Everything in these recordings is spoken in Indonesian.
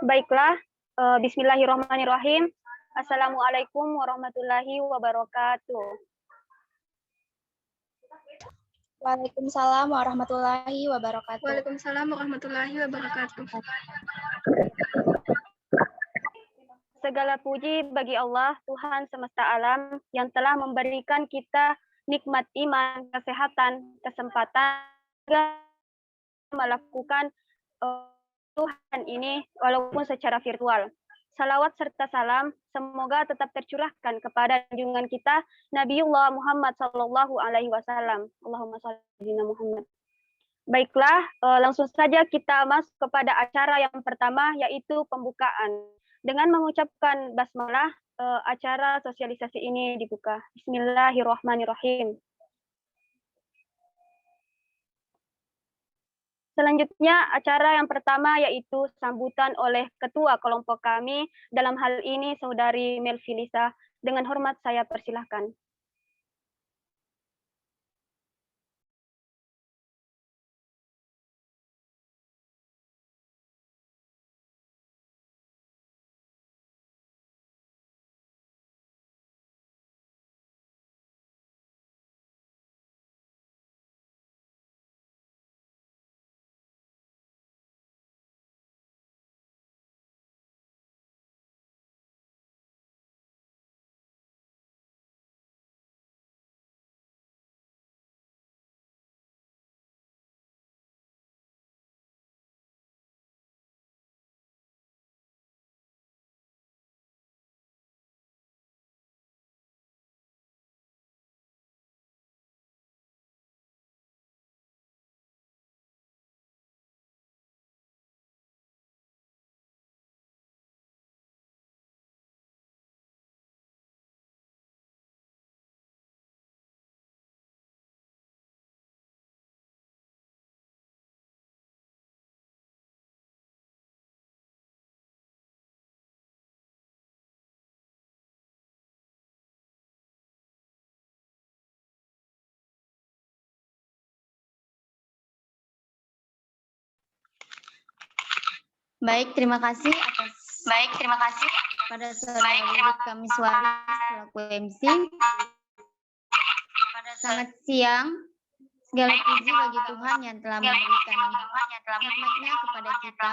Baiklah, bismillahirrahmanirrahim. Assalamualaikum warahmatullahi wabarakatuh. Waalaikumsalam warahmatullahi wabarakatuh. Waalaikumsalam warahmatullahi wabarakatuh. Segala puji bagi Allah, Tuhan semesta alam, yang telah memberikan kita nikmat iman, kesehatan, kesempatan melakukan Tuhan ini walaupun secara virtual. Salawat serta salam semoga tetap tercurahkan kepada junjungan kita Nabiullah Muhammad Sallallahu Alaihi Wasallam. Allahumma sholli ala Muhammad. Baiklah, langsung saja kita masuk kepada acara yang pertama, yaitu pembukaan. Dengan mengucapkan basmalah, acara sosialisasi ini dibuka. Bismillahirrahmanirrahim. Selanjutnya, acara yang pertama yaitu sambutan oleh Ketua Kelompok kami, dalam hal ini Saudari Melfilisa. Dengan hormat saya persilahkan. Baik, terima kasih pada saudara kami Suari selaku MC. Selamat siang. Segala puji bagi Tuhan yang telah memberikan nikmatnya kepada kita.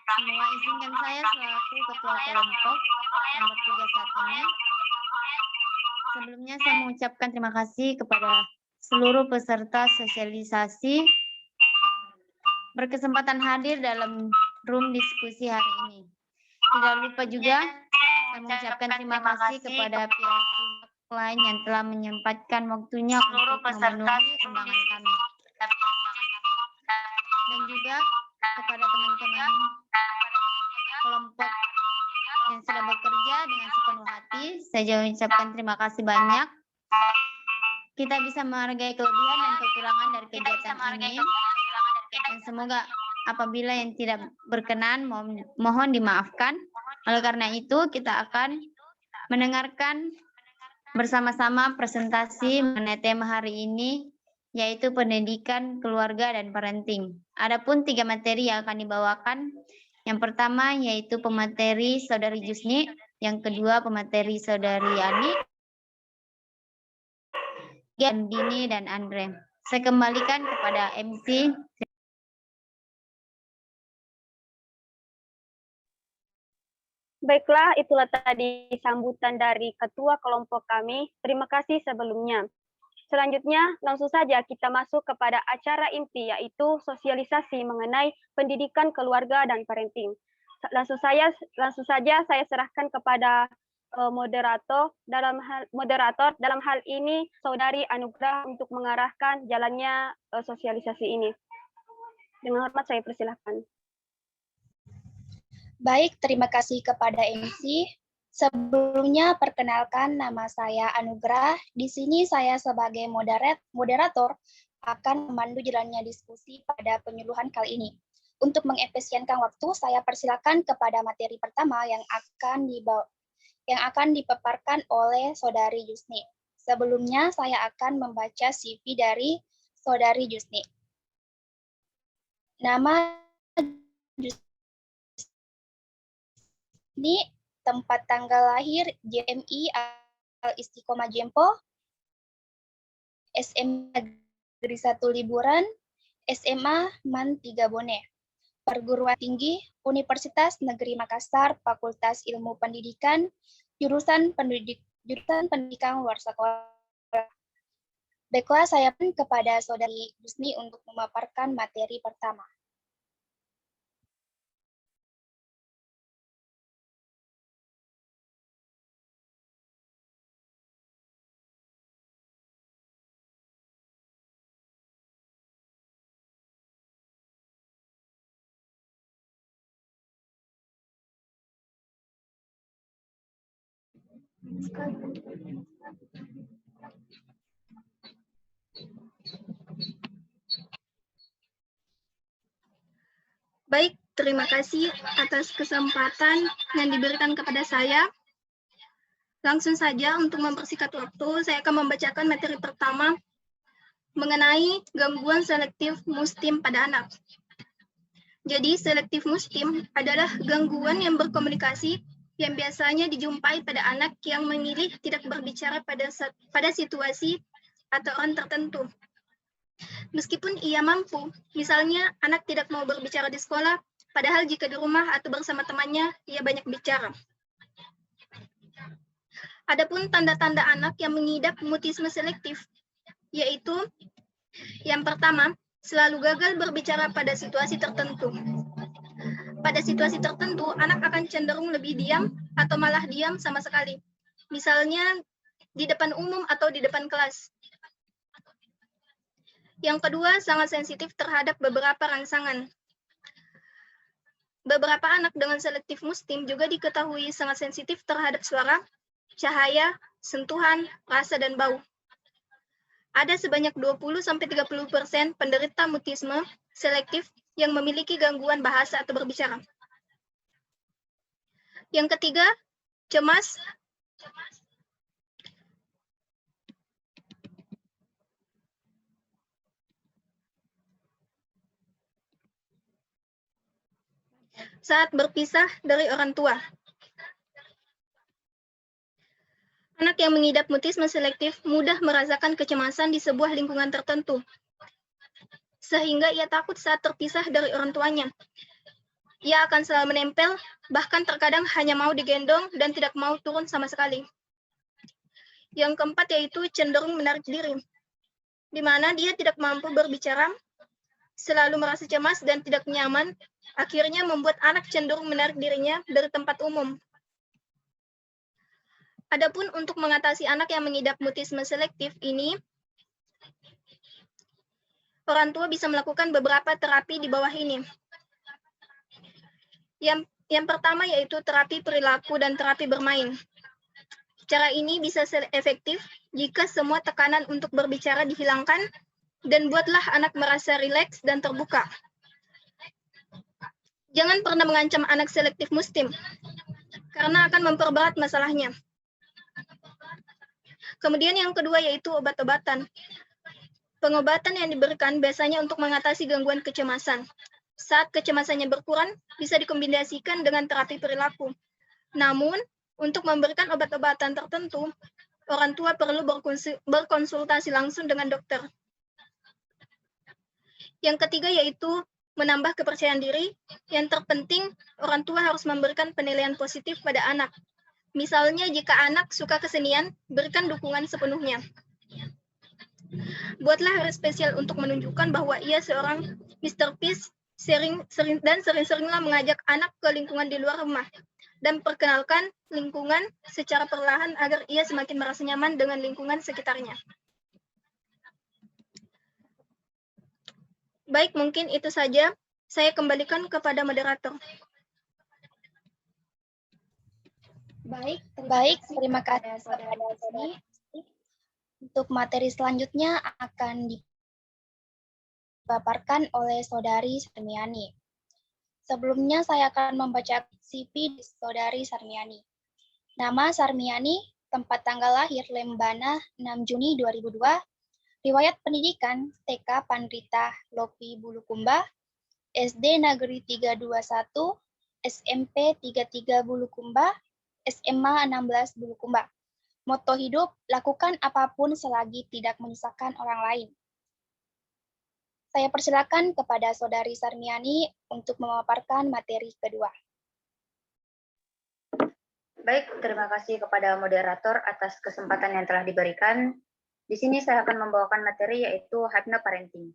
Semua izinkan saya selaku ketua kelompok yang bertugas saat ini. Sebelumnya saya mengucapkan terima kasih kepada seluruh peserta sosialisasi berkesempatan hadir dalam room diskusi hari ini. Tidak lupa juga saya mengucapkan terima kasih kepada pihak lain yang telah menyempatkan waktunya untuk memenuhi undangan kami. Dan juga kepada teman-teman kelompok yang sudah bekerja dengan sepenuh hati, saya mengucapkan terima kasih banyak. Kita bisa menghargai kelebihan dan kekurangan dari kegiatan ini. Dan semoga apabila yang tidak berkenan mohon dimaafkan. Oleh karena itu kita akan mendengarkan bersama-sama presentasi mengenai tema hari ini, yaitu pendidikan keluarga dan parenting. Adapun 3 materi yang akan dibawakan. Yang pertama yaitu pemateri Saudari Jusni, yang kedua pemateri Saudari Ani, Dini dan Andre. Saya kembalikan kepada MC. Baiklah, itulah tadi sambutan dari Ketua Kelompok kami. Terima kasih sebelumnya. Selanjutnya, langsung saja kita masuk kepada acara inti, yaitu sosialisasi mengenai pendidikan keluarga dan parenting. Langsung saja saya serahkan kepada moderator dalam hal ini Saudari Anugrah untuk mengarahkan jalannya sosialisasi ini. Dengan hormat saya persilahkan. Baik, terima kasih kepada MC. Sebelumnya perkenalkan, nama saya Anugrah. Di sini saya sebagai moderator akan memandu jalannya diskusi pada penyuluhan kali ini. Untuk mengefisienkan waktu, saya persilakan kepada materi pertama yang akan dipaparkan oleh Saudari Jusni. Sebelumnya saya akan membaca CV dari Saudari Jusni. Nama Husni, tempat tanggal lahir JMI Al-Istiqomah Jempo, SMA Negeri 1 Liburan, SMA MAN 3 Bone. Perguruan tinggi Universitas Negeri Makassar, Fakultas Ilmu Pendidikan, jurusan pendidikan luar sekolah. Baiklah, saya pun kepada Saudari Husni untuk memaparkan materi pertama. Baik, terima kasih atas kesempatan yang diberikan kepada saya. Langsung saja untuk mempersingkat waktu, saya akan membacakan materi pertama mengenai gangguan selektif mustim pada anak. Jadi, selektif mustim adalah gangguan yang berkomunikasi yang biasanya dijumpai pada anak yang memilih tidak berbicara pada situasi atau orang tertentu. Meskipun ia mampu, misalnya anak tidak mau berbicara di sekolah, padahal jika di rumah atau bersama temannya, ia banyak bicara. Adapun tanda-tanda anak yang mengidap mutisme selektif, yaitu yang pertama, selalu gagal berbicara pada situasi tertentu. Pada situasi tertentu, anak akan cenderung lebih diam atau malah diam sama sekali. Misalnya di depan umum atau di depan kelas. Yang kedua, sangat sensitif terhadap beberapa rangsangan. Beberapa anak dengan selektif mustim juga diketahui sangat sensitif terhadap suara, cahaya, sentuhan, rasa, dan bau. Ada sebanyak 20-30% penderita mutisme selektif yang memiliki gangguan bahasa atau berbicara. Yang ketiga, cemas. Saat berpisah dari orang tua. Anak yang mengidap mutisme selektif mudah merasakan kecemasan di sebuah lingkungan tertentu, sehingga ia takut saat terpisah dari orang tuanya. Ia akan selalu menempel, bahkan terkadang hanya mau digendong dan tidak mau turun sama sekali. Yang keempat yaitu cenderung menarik diri, di mana dia tidak mampu berbicara, selalu merasa cemas dan tidak nyaman, akhirnya membuat anak cenderung menarik dirinya dari tempat umum. Adapun untuk mengatasi anak yang mengidap mutisme selektif ini, orang tua bisa melakukan beberapa terapi di bawah ini. Yang pertama yaitu terapi perilaku dan terapi bermain. Cara ini bisa efektif jika semua tekanan untuk berbicara dihilangkan dan buatlah anak merasa rileks dan terbuka. Jangan pernah mengancam anak selektif mustim, karena akan memperberat masalahnya. Kemudian yang kedua yaitu obat-obatan. Pengobatan yang diberikan biasanya untuk mengatasi gangguan kecemasan. Saat kecemasannya berkurang, bisa dikombinasikan dengan terapi perilaku. Namun, untuk memberikan obat-obatan tertentu, orang tua perlu berkonsultasi langsung dengan dokter. Yang ketiga yaitu menambah kepercayaan diri. Yang terpenting, orang tua harus memberikan penilaian positif pada anak. Misalnya, jika anak suka kesenian, berikan dukungan sepenuhnya. Buatlah hari spesial untuk menunjukkan bahwa ia seorang Mr. Peace, sering-seringlah mengajak anak ke lingkungan di luar rumah, dan perkenalkan lingkungan secara perlahan agar ia semakin merasa nyaman dengan lingkungan sekitarnya. Baik, mungkin itu saja. Saya kembalikan kepada moderator. Baik, terima kasih Saudara Husni. Untuk materi selanjutnya akan dipaparkan oleh Saudari Sarmiani. Sebelumnya saya akan membaca CV Saudari Sarmiani. Nama Sarmiani, tempat tanggal lahir Lembana 6 Juni 2002, riwayat pendidikan TK Pandrita Lopi Bulukumba, SD Negeri 321, SMP 33 Bulukumba, SMA 16 Bulukumba. Moto hidup, lakukan apapun selagi tidak menyusahkan orang lain. Saya persilakan kepada Saudari Sarmiani untuk memaparkan materi kedua. Baik, terima kasih kepada moderator atas kesempatan yang telah diberikan. Di sini saya akan membawakan materi yaitu hypnoparenting.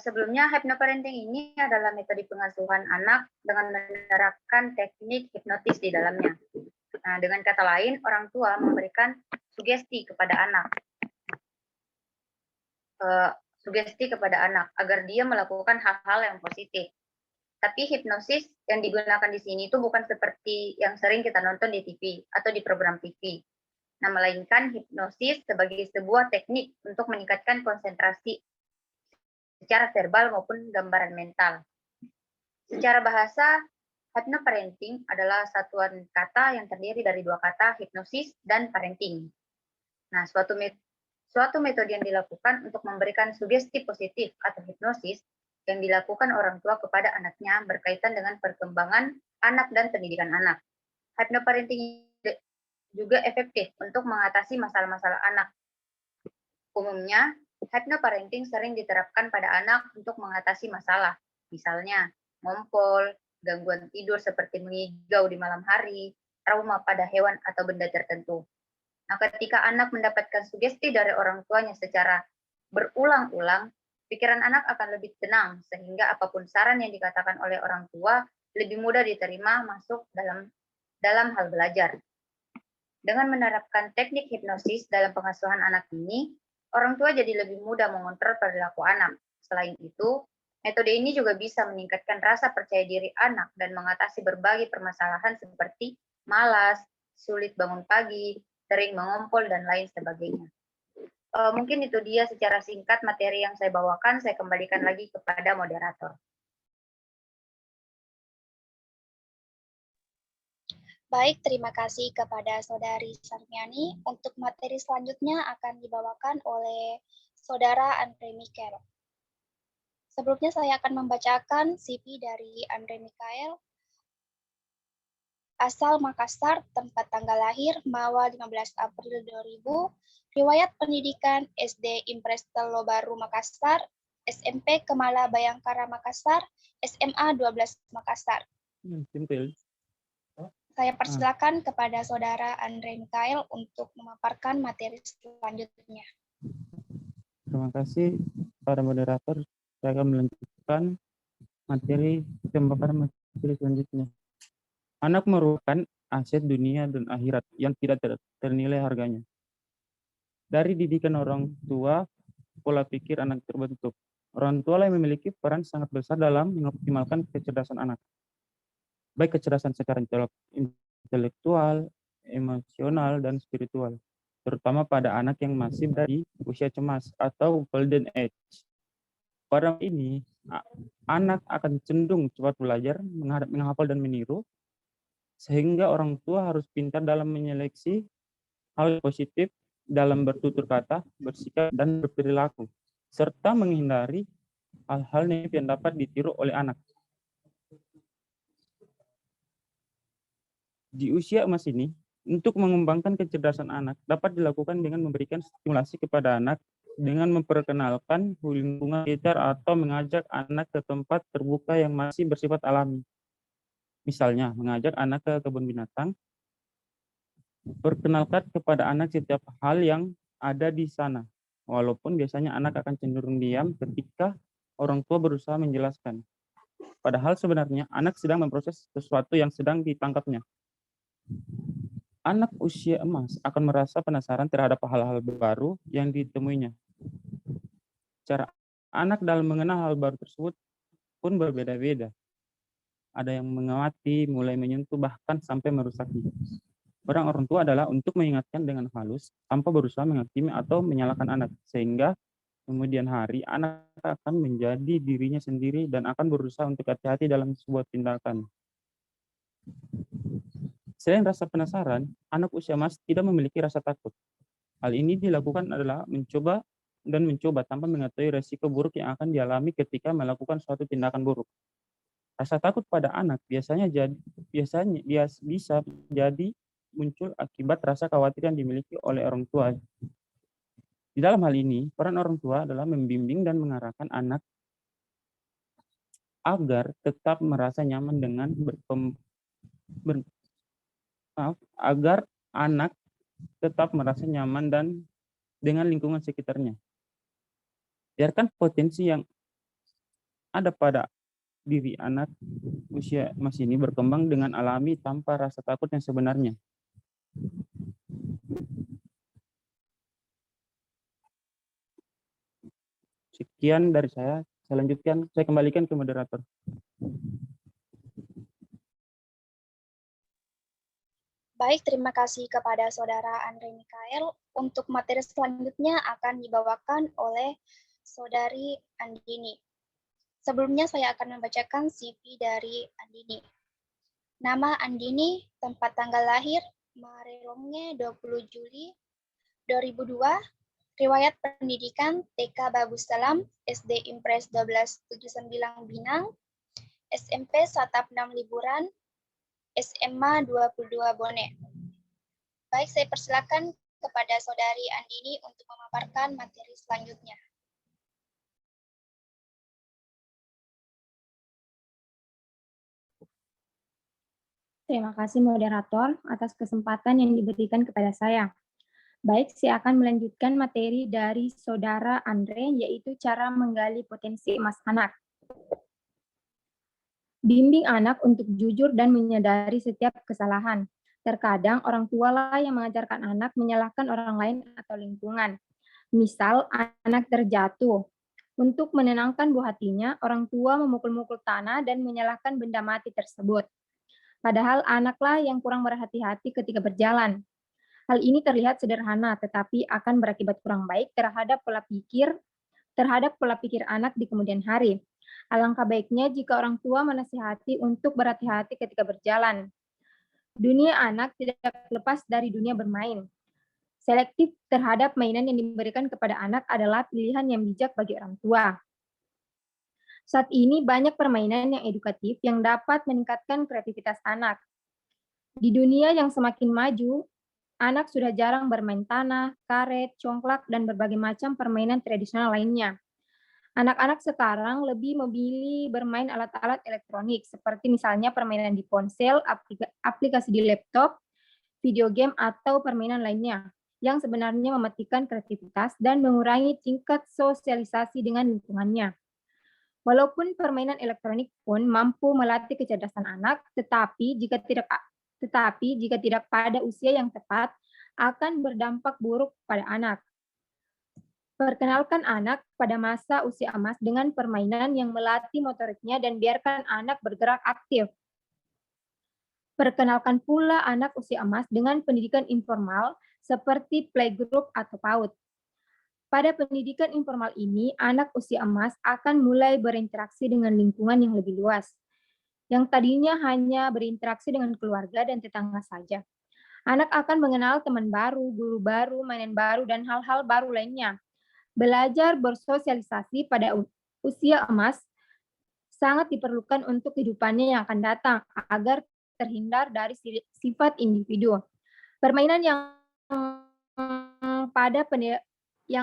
Sebelumnya, hypnoparenting ini adalah metode pengasuhan anak dengan menerapkan teknik hipnotis di dalamnya. Nah, dengan kata lain, orang tua memberikan sugesti kepada anak. Sugesti kepada anak agar dia melakukan hal-hal yang positif. Tapi hipnosis yang digunakan di sini itu bukan seperti yang sering kita nonton di TV atau di program TV. Nah, melainkan hipnosis sebagai sebuah teknik untuk meningkatkan konsentrasi secara verbal maupun gambaran mental. Secara bahasa, hypnoparenting adalah satuan kata yang terdiri dari dua kata, hipnosis dan parenting. Nah, suatu metode yang dilakukan untuk memberikan sugesti positif atau hipnosis yang dilakukan orang tua kepada anaknya berkaitan dengan perkembangan anak dan pendidikan anak. Hypnoparenting juga efektif untuk mengatasi masalah-masalah anak. Umumnya, hypnoparenting sering diterapkan pada anak untuk mengatasi masalah, misalnya ngompol, gangguan tidur seperti mengigau di malam hari, trauma pada hewan atau benda tertentu. Nah, ketika anak mendapatkan sugesti dari orang tuanya secara berulang-ulang, pikiran anak akan lebih tenang, sehingga apapun saran yang dikatakan oleh orang tua lebih mudah diterima masuk dalam hal belajar. Dengan menerapkan teknik hipnosis dalam pengasuhan anak ini, orang tua jadi lebih mudah mengontrol perilaku anak. Selain itu, metode ini juga bisa meningkatkan rasa percaya diri anak dan mengatasi berbagai permasalahan seperti malas, sulit bangun pagi, sering mengompol, dan lain sebagainya. Mungkin itu dia secara singkat materi yang saya bawakan. Saya kembalikan lagi kepada moderator. Baik, terima kasih kepada Saudari Sarmiani. Untuk materi selanjutnya akan dibawakan oleh Saudara Andre Mikael. Sebelumnya saya akan membacakan CV dari Andre Mikael. Asal Makassar, tempat tanggal lahir Mawa 15 April 2000, riwayat pendidikan SD Impres Telo Baru Makassar, SMP Kemala Bayangkara Makassar, SMA 12 Makassar. Saya persilakan kepada Saudara Andre Mikael untuk memaparkan materi selanjutnya. Terima kasih para moderator. Saya akan melanjutkan pemaparan materi selanjutnya. Anak merupakan aset dunia dan akhirat yang tidak ternilai harganya. Dari didikan orang tua, pola pikir anak terbentuk. Orang tua yang memiliki peran sangat besar dalam mengoptimalkan kecerdasan anak. Baik kecerdasan secara intelektual, emosional, dan spiritual. Terutama pada anak yang masih berada di usia cemas atau golden age. Pada ini, anak akan cenderung cepat belajar, menghafal dan meniru, sehingga orang tua harus pintar dalam menyeleksi hal positif dalam bertutur kata, bersikap, dan berperilaku, serta menghindari hal-hal negatif yang dapat ditiru oleh anak. Di usia emas ini, untuk mengembangkan kecerdasan anak dapat dilakukan dengan memberikan stimulasi kepada anak dengan memperkenalkan lingkungan sekitar atau mengajak anak ke tempat terbuka yang masih bersifat alami. Misalnya, mengajak anak ke kebun binatang, perkenalkan kepada anak setiap hal yang ada di sana, walaupun biasanya anak akan cenderung diam ketika orang tua berusaha menjelaskan. Padahal sebenarnya anak sedang memproses sesuatu yang sedang ditangkapnya. Anak usia emas akan merasa penasaran terhadap hal-hal baru yang ditemuinya. Cara anak dalam mengenal hal baru tersebut pun berbeda-beda. Ada yang mengamati, mulai menyentuh, bahkan sampai merusaki. Peran orang tua adalah untuk mengingatkan dengan halus, tanpa berusaha menghakimi atau menyalahkan anak, sehingga kemudian hari anak akan menjadi dirinya sendiri dan akan berusaha untuk hati-hati dalam sebuah tindakan. Selain rasa penasaran, anak usia emas tidak memiliki rasa takut. Hal ini dilakukan adalah mencoba tanpa mengetahui resiko buruk yang akan dialami ketika melakukan suatu tindakan buruk. Rasa takut pada anak biasanya bisa jadi muncul akibat rasa khawatir yang dimiliki oleh orang tua. Di dalam hal ini, peran orang tua adalah membimbing dan mengarahkan anak agar tetap merasa nyaman dengan agar anak tetap merasa nyaman dan dengan lingkungan sekitarnya. Biarkan potensi yang ada pada diri anak usia emas ini berkembang dengan alami tanpa rasa takut yang sebenarnya. Sekian dari saya. Saya lanjutkan, saya kembalikan ke moderator. Baik, terima kasih kepada Saudara Andre Mikael. Untuk materi selanjutnya akan dibawakan oleh Saudari Andini. Sebelumnya saya akan membacakan CV dari Andini. Nama Andini, tempat tanggal lahir, Marelonge 20 Juli 2002, riwayat pendidikan TK Babus Salam, SD Impres 1279 Binang, SMP Satap 6 Liburan, SMA 22 Bone. Baik, saya persilakan kepada Saudari Andini untuk memaparkan materi selanjutnya. Terima kasih moderator atas kesempatan yang diberikan kepada saya. Baik, saya akan melanjutkan materi dari Saudara Andre, yaitu cara menggali potensi emas anak. Bimbing anak untuk jujur dan menyadari setiap kesalahan. Terkadang orang tua lah yang mengajarkan anak menyalahkan orang lain atau lingkungan. Misal, anak terjatuh. Untuk menenangkan buah hatinya, orang tua memukul-mukul tanah dan menyalahkan benda mati tersebut. Padahal anaklah yang kurang berhati-hati ketika berjalan. Hal ini terlihat sederhana, tetapi akan berakibat kurang baik terhadap pola pikir anak di kemudian hari. Alangkah baiknya jika orang tua menasihati untuk berhati-hati ketika berjalan. Dunia anak tidak lepas dari dunia bermain. Selektif terhadap mainan yang diberikan kepada anak adalah pilihan yang bijak bagi orang tua. Saat ini banyak permainan yang edukatif yang dapat meningkatkan kreativitas anak. Di dunia yang semakin maju, anak sudah jarang bermain tanah, karet, congklak, dan berbagai macam permainan tradisional lainnya. Anak-anak sekarang lebih memilih bermain alat-alat elektronik, seperti misalnya permainan di ponsel, aplikasi di laptop, video game, atau permainan lainnya, yang sebenarnya mematikan kreativitas dan mengurangi tingkat sosialisasi dengan lingkungannya. Walaupun permainan elektronik pun mampu melatih kecerdasan anak, tetapi jika tidak pada usia yang tepat, akan berdampak buruk pada anak. Perkenalkan anak pada masa usia emas dengan permainan yang melatih motoriknya dan biarkan anak bergerak aktif. Perkenalkan pula anak usia emas dengan pendidikan informal seperti playgroup atau PAUD. Pada pendidikan informal ini, anak usia emas akan mulai berinteraksi dengan lingkungan yang lebih luas, yang tadinya hanya berinteraksi dengan keluarga dan tetangga saja. Anak akan mengenal teman baru, guru baru, mainan baru, dan hal-hal baru lainnya. Belajar bersosialisasi pada usia emas sangat diperlukan untuk kehidupannya yang akan datang agar terhindar dari sifat individu. Permainan yang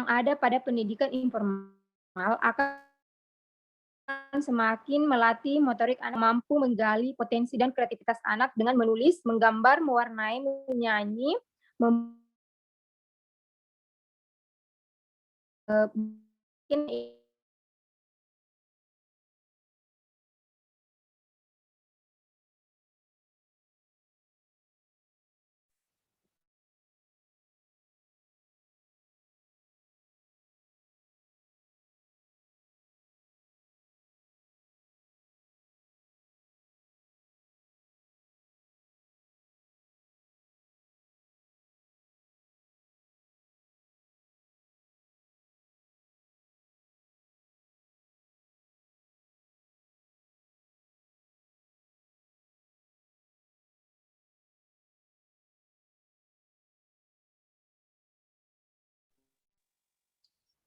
ada pada pendidikan informal akan semakin melatih motorik anak, mampu menggali potensi dan kreativitas anak dengan menulis, menggambar, mewarnai, menyanyi,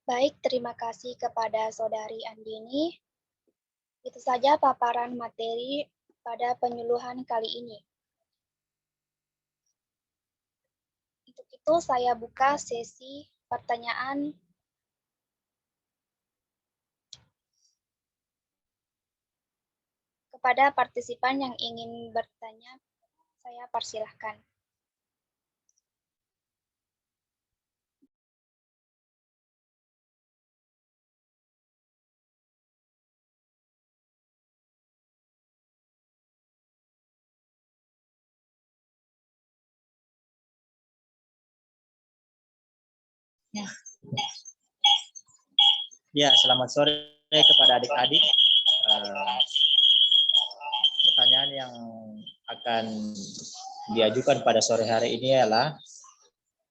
Baik, terima kasih kepada Saudari Andini. Itu saja paparan materi pada penyuluhan kali ini. Untuk itu saya buka sesi pertanyaan kepada partisipan yang ingin bertanya. Saya persilahkan. Ya, selamat sore kepada adik-adik. Pertanyaan yang akan diajukan pada sore hari ini adalah,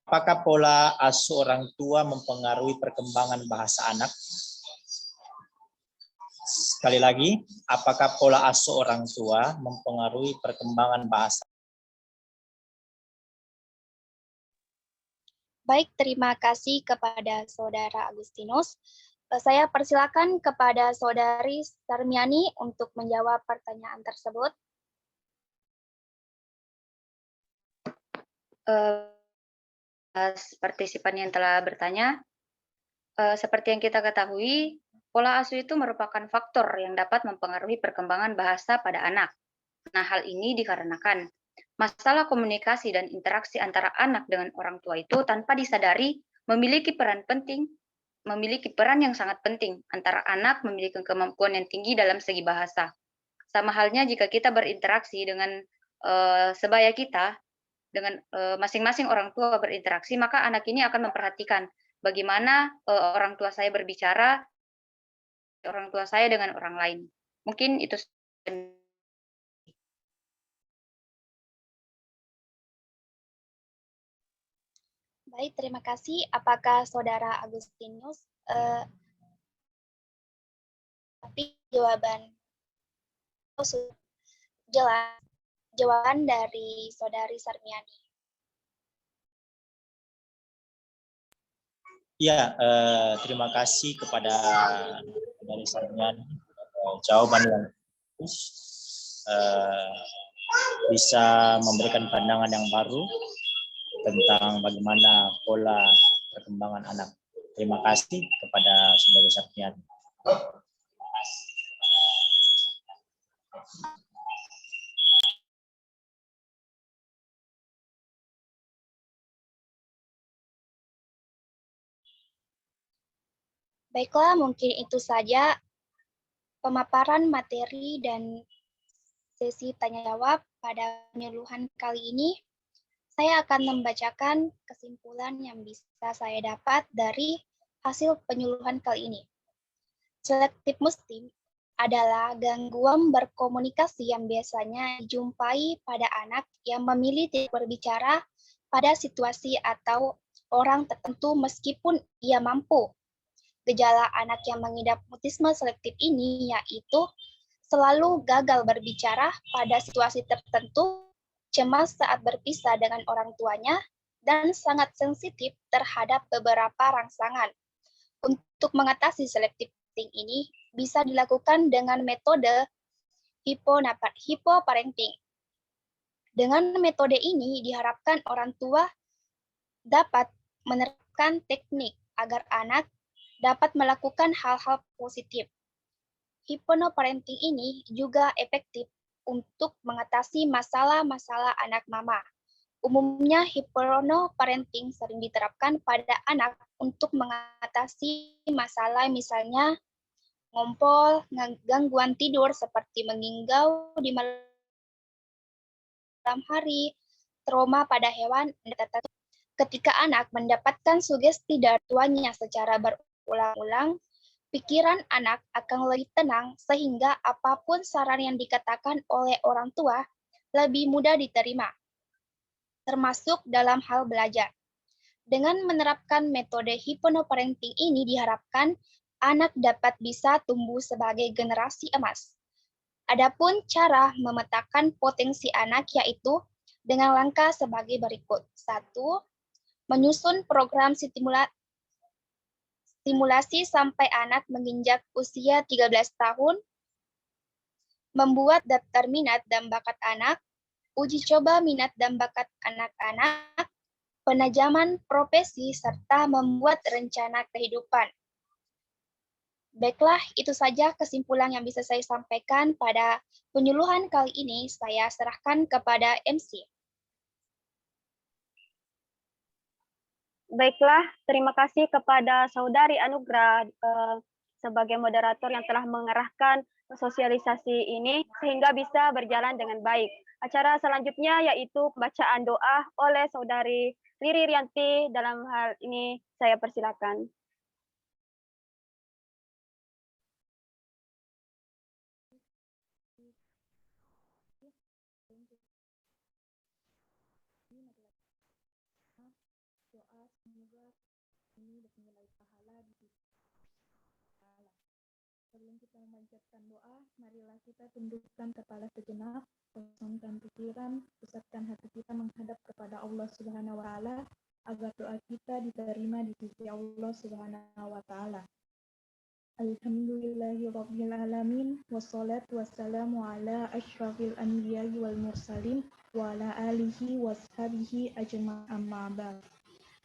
apakah pola asuh orang tua mempengaruhi perkembangan bahasa anak? Sekali lagi, apakah pola asuh orang tua mempengaruhi perkembangan bahasa? Baik, terima kasih kepada Saudara Agustinus. Saya persilakan kepada Saudari Sarmiani untuk menjawab pertanyaan tersebut. Partisipan yang telah bertanya, seperti yang kita ketahui, pola asuh itu merupakan faktor yang dapat mempengaruhi perkembangan bahasa pada anak. Nah, hal ini dikarenakan masalah komunikasi dan interaksi antara anak dengan orang tua itu tanpa disadari memiliki peran yang sangat penting. Antara anak memiliki kemampuan yang tinggi dalam segi bahasa. Sama halnya jika kita berinteraksi dengan sebaya kita, dengan masing-masing orang tua berinteraksi, maka anak ini akan memperhatikan bagaimana orang tua saya berbicara, orang tua saya dengan orang lain. Mungkin itu. Baik, terima kasih. Apakah Saudara Agustinus tapi jawaban jelas jawaban dari Saudari Sarmiani. Ya, terima kasih kepada Saudari Sarmiani. Jawaban yang bisa memberikan pandangan yang baru tentang bagaimana pola perkembangan anak. Terima kasih kepada Saudari Sarmiani. Baiklah, mungkin itu saja pemaparan materi dan sesi tanya-jawab pada penyuluhan kali ini. Saya akan membacakan kesimpulan yang bisa saya dapat dari hasil penyuluhan kali ini. Selective Muslim adalah gangguan berkomunikasi yang biasanya dijumpai pada anak yang memilih tidak berbicara pada situasi atau orang tertentu meskipun ia mampu. Gejala anak yang mengidap mutisme selektif ini yaitu selalu gagal berbicara pada situasi tertentu, cemas saat berpisah dengan orang tuanya, dan sangat sensitif terhadap beberapa rangsangan. Untuk mengatasi selective parenting ini bisa dilakukan dengan metode hipoparenting. Dengan metode ini diharapkan orang tua dapat menerapkan teknik agar anak dapat melakukan hal-hal positif. Hipoparenting ini juga efektif untuk mengatasi masalah-masalah anak mama. Umumnya hipoparenting sering diterapkan pada anak untuk mengatasi masalah misalnya ngompol, gangguan tidur seperti menginggau di malam hari, trauma pada hewan, ketika anak mendapatkan sugesti dari tuannya secara berulang-ulang, pikiran anak akan lebih tenang sehingga apapun saran yang dikatakan oleh orang tua lebih mudah diterima, termasuk dalam hal belajar. Dengan menerapkan metode hipoparenting ini diharapkan anak dapat bisa tumbuh sebagai generasi emas. Adapun cara memetakan potensi anak yaitu dengan langkah sebagai berikut. 1. Menyusun program stimulasi sampai anak menginjak usia 13 tahun. membuat daftar minat dan bakat anak, uji coba minat dan bakat anak-anak, penajaman profesi, serta membuat rencana kehidupan. Baiklah, itu saja kesimpulan yang bisa saya sampaikan pada penyuluhan kali ini. Saya serahkan kepada MC. Baiklah, terima kasih kepada Saudari Anugrah sebagai moderator yang telah mengarahkan sosialisasi ini sehingga bisa berjalan dengan baik. Acara selanjutnya yaitu pembacaan doa oleh Saudari Riri Rianti. Dalam hal ini saya persilakan. Doa semoga ini bernilai pahala di sisi Allah. Sebelum kita memanjatkan doa, marilah kita tundukkan kepala sejenak, kosongkan pikiran, pusatkan hati kita menghadap kepada Allah Subhanahu wa taala agar doa kita diterima di sisi Allah Subhanahu wa taala. Alhamdulillahirabbil alamin wassalatu wassalamu ala asyrafil anbiya'i wal mursalin wa ala alihi washabihi ajma'in amma ba'd.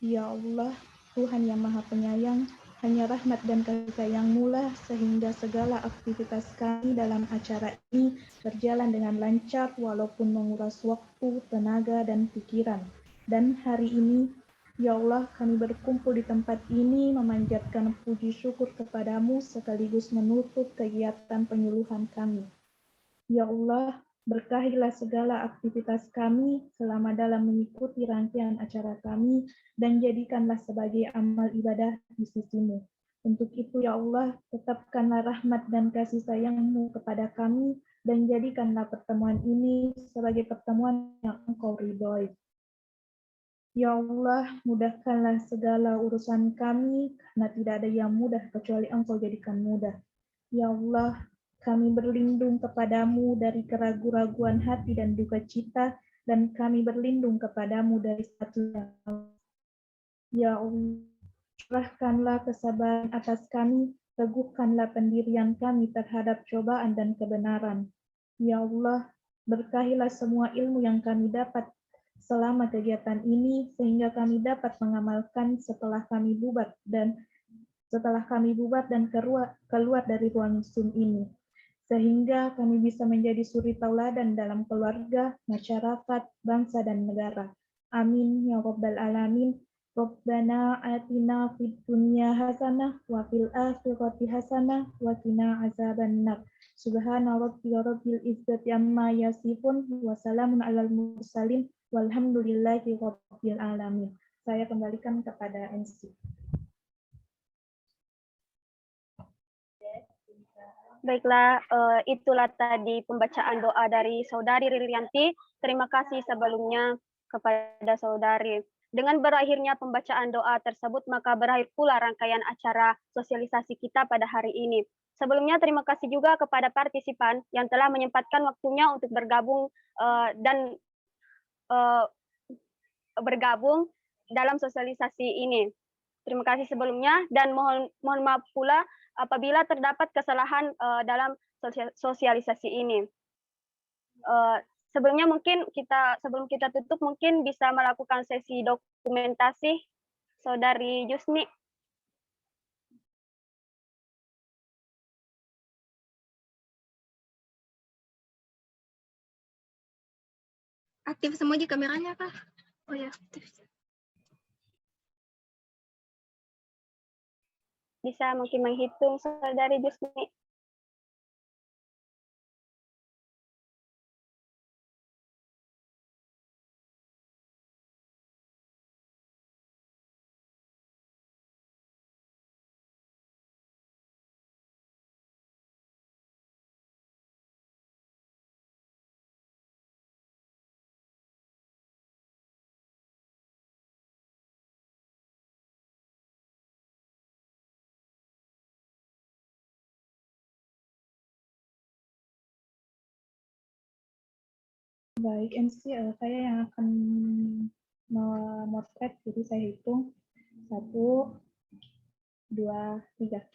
Ya Allah, Tuhan yang Maha Penyayang, hanya rahmat dan kasih sayang-Mu lah sehingga segala aktivitas kami dalam acara ini berjalan dengan lancar walaupun menguras waktu, tenaga, dan pikiran. Dan hari ini, ya Allah, kami berkumpul di tempat ini memanjatkan puji syukur kepadamu sekaligus menutup kegiatan penyuluhan kami. Ya Allah, berkahilah segala aktivitas kami selama dalam mengikuti rangkaian acara kami dan jadikanlah sebagai amal ibadah di sisi-Mu. Untuk itu ya Allah, tetapkanlah rahmat dan kasih sayang-Mu kepada kami dan jadikanlah pertemuan ini sebagai pertemuan yang Engkau ridhoi. Ya Allah, mudahkanlah segala urusan kami karena tidak ada yang mudah kecuali Engkau jadikan mudah. Ya Allah, kami berlindung kepadamu dari keraguan-raguan hati dan duka cita, dan kami berlindung kepadamu dari satu yang. Ya Allah, curahkanlah kesabaran atas kami, teguhkanlah pendirian kami terhadap cobaan dan kebenaran. Ya Allah, berkahilah semua ilmu yang kami dapat selama kegiatan ini, sehingga kami dapat mengamalkan setelah kami bubar dan keluar dari ruang Zoom ini, sehingga kami bisa menjadi suri tauladan dalam keluarga, masyarakat, bangsa, dan negara. Amin ya rabbal alamin. Rabbana atina fid dunya hasanah wa fil akhirati hasanah wa qina azabannar. Subhana rabbika rabbil izzati amma yasifun wa salamun alal mursalin walhamdulillahi rabbil alamin. Saya kembalikan kepada MC. Baiklah, itulah tadi pembacaan doa dari Saudari Riri Rianti. Terima kasih sebelumnya kepada Saudari. Dengan berakhirnya pembacaan doa tersebut, maka berakhir pula rangkaian acara sosialisasi kita pada hari ini. Sebelumnya, terima kasih juga kepada partisipan yang telah menyempatkan waktunya untuk bergabung bergabung dalam sosialisasi ini. Terima kasih sebelumnya dan mohon maaf pula apabila terdapat kesalahan dalam sosialisasi ini. Sebelumnya sebelum kita tutup mungkin bisa melakukan sesi dokumentasi Saudari Yusni. Aktif semua di kameranya kah? Oh ya, aktif. Bisa mungkin menghitung Saudari Yusni. Baik, MC, saya yang akan memotret, jadi saya hitung 1, 2, 3.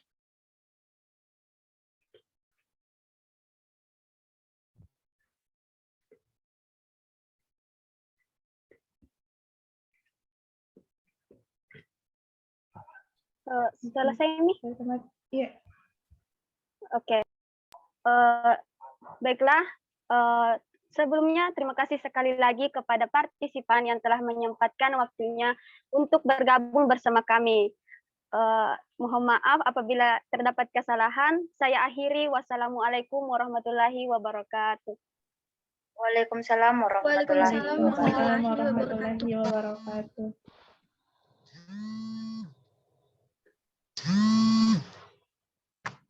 Selesai nih? Iya. Oke. Baiklah, sebelumnya terima kasih sekali lagi kepada partisipan yang telah menyempatkan waktunya untuk bergabung bersama kami. Mohon maaf apabila terdapat kesalahan. Saya akhiri. Wassalamualaikum warahmatullahi wabarakatuh. Waalaikumsalam warahmatullahi Waalaikumsalam wabarakatuh. warahmatullahi wabarakatuh. Wabarakatuh.